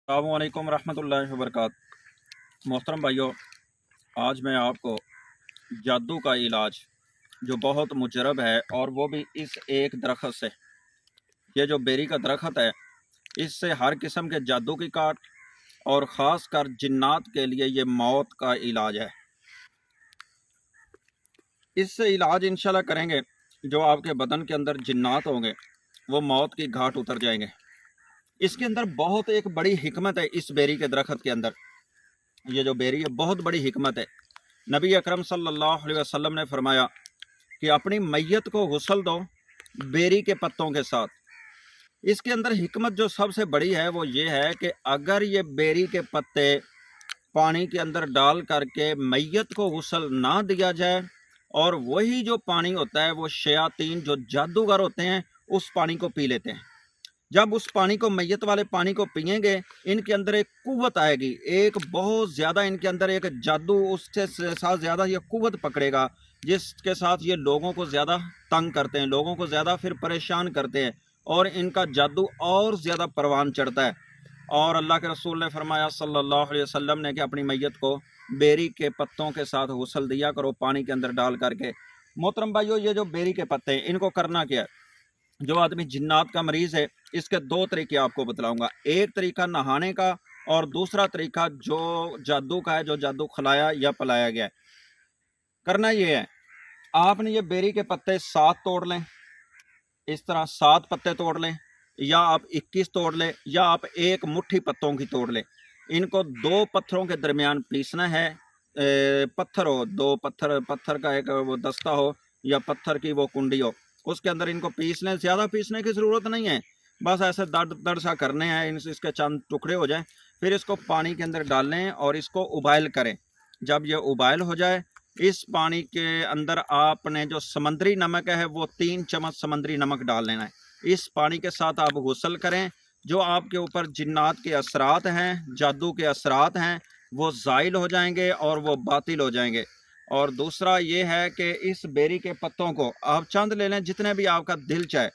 अस्सलामुअलैकुम रहमतुल्लाहि व बरकातहू। मोहतरम भाइयों, आज मैं आपको जादू का इलाज जो बहुत मुजरब है और वो भी इस एक दरख्त से, ये जो बेरी का दरख्त है, इससे हर किस्म के जादू की काट और ख़ास कर जिन्नात के लिए ये मौत का इलाज है। इससे इलाज इंशाल्लाह करेंगे, जो आपके बदन के अंदर जिन्नात होंगे वो मौत की घाट उतर जाएंगे। इसके अंदर बहुत एक बड़ी हिकमत है। इस बेरी के दरख्त के अंदर ये जो बेरी है, बहुत बड़ी हिकमत है। नबी अकरम सल्लल्लाहु अलैहि वसल्लम ने फरमाया कि अपनी मैयत को गुस्ल दो बेरी के पत्तों के साथ। इसके अंदर हिकमत जो सबसे बड़ी है वो ये है कि अगर ये बेरी के पत्ते पानी के अंदर डाल करके मैयत को गुस्ल ना दिया जाए और वही जो पानी होता है वो शयातीन जो जादूगर होते हैं उस पानी को पी लेते हैं। जब उस पानी को, मैयत वाले पानी को पिएंगे, इनके अंदर एक कुव्वत आएगी, एक बहुत ज़्यादा इनके अंदर एक जादू उसके साथ ज़्यादा ये कुव्वत पकड़ेगा, जिसके साथ ये लोगों को ज़्यादा तंग करते हैं, लोगों को ज़्यादा फिर परेशान करते हैं और इनका जादू और ज़्यादा परवान चढ़ता है। और अल्लाह के रसूल ने फरमाया सल्लल्लाहु अलैहि वसल्लम ने कि अपनी मैयत को बेरी के पत्तों के साथ गुस्ल दिया करो पानी के अंदर डाल करके। मोहतरम भाइयों, ये जो बेरी के पत्ते हैं इनको करना क्या है? जो आदमी जिन्नात का मरीज़ है, इसके दो तरीके आपको बतलाऊंगा। एक तरीका नहाने का और दूसरा तरीका जो जादू का है, जो जादू खिलाया या पिलाया गया है। करना ये है, आपने ये बेरी के पत्ते 7 तोड़ लें, इस तरह 7 पत्ते तोड़ लें, या आप 21 तोड़ लें, या आप एक मुट्ठी पत्तों की तोड़ लें। इनको 2 पत्थरों के दरमियान पीसना है। पत्थर हो, 2 पत्थर का एक वो दस्ता हो या पत्थर की वो कुंडी हो, उसके अंदर इनको पीस लें। ज़्यादा पीसने की ज़रूरत नहीं है, बस ऐसे दर्द दर्द सा करने हैं, इसके चंद टुकड़े हो जाएं। फिर इसको पानी के अंदर डाल लें और इसको उबाइल करें। जब ये उबाइल हो जाए, इस पानी के अंदर आपने जो समंदरी नमक है वो 3 चम्मच समंदरी नमक डाल लेना है। इस पानी के साथ आप गुस्ल करें। जो आपके ऊपर जिन्नात के असरात हैं, जादू के असरात हैं, वो ज़ाइल हो जाएंगे और वो बातिल हो जाएंगे। और दूसरा ये है कि इस बेरी के पत्तों को आप चंद ले लें, जितने भी आपका दिल चाहे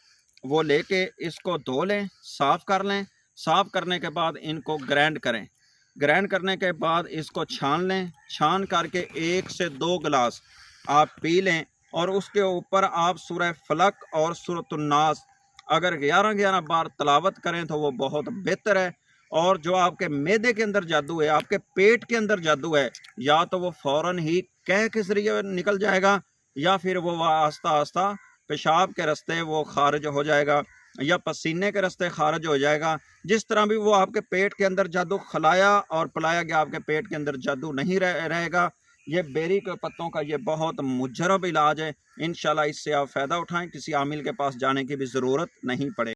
वो लेके इसको धो लें, साफ़ कर लें। साफ़ करने के बाद इनको ग्राइंड करें। ग्राइंड करने के बाद इसको छान लें। छान करके 1 से 2 गिलास आप पी लें और उसके ऊपर आप सूरह फलक और सूरतुन नास अगर 11-11 बार तलावत करें तो वो बहुत बेहतर है। और जो आपके मैदे के अंदर जादू है, आपके पेट के अंदर जादू है, या तो वो फ़ौरन ही कह के ज़रिए निकल जाएगा, या फिर वो आस्ता आस्ता पेशाब के रास्ते वो खारिज हो जाएगा, या पसीने के रास्ते खारिज हो जाएगा। जिस तरह भी वो आपके पेट के अंदर जादू खिलाया और पिलाया गया, आपके पेट के अंदर जादू नहीं रहेगा। ये बेरी के पत्तों का ये बहुत मुजरब इलाज है। इंशाल्लाह इससे आप फ़ायदा उठाएं, किसी आमिल के पास जाने की भी ज़रूरत नहीं पड़े।